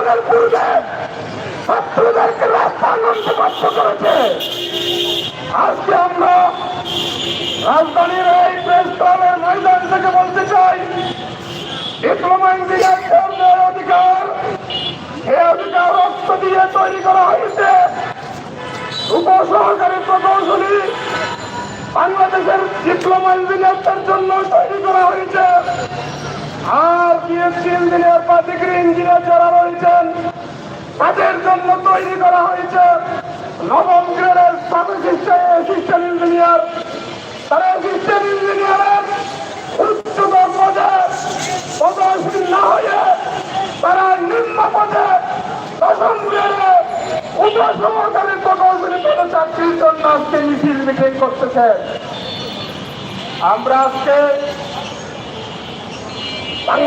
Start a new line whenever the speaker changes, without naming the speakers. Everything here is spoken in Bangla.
আন্দোলনের পূর্বে ছাত্রদেরকে রাস্তা নামতে বাধ্য করেছে। আজকে আমরা রাজধানীর এই প্রেস ক্লাবের ময়দান থেকে বলতে চাই, ডিপ্লোমা ইঞ্জিনিয়ারদের অধিকার, এই অধিকার রক্ত দিয়ে তৈরি করা হয়েছে। উপসহকারী প্রকৌশলী বাংলাদেশের ডিপ্লোমা ইঞ্জিনিয়ারদের জন্য তৈরি করা হয়েছে। আর পিএইচডি ইঞ্জিনিয়ার বা ডিগ্রি ইঞ্জিনিয়ার যারা রয়েছেন তাদের জন্য তৈরি করা হয়েছে নবম গ্রেডের অ্যাসিস্ট্যান্ট ইঞ্জিনিয়ার। তারা অ্যাসিস্ট্যান্ট ইঞ্জিনিয়ারের উচ্চতর পদে পদশীল না হয়ে তারা নিম্ন পদে দশম গ্রেডে উপসহকারী প্রকৌশলী পদে চাকরির জন্য আজকে মিছিল মিটিং করতেছে। আমরা আজকে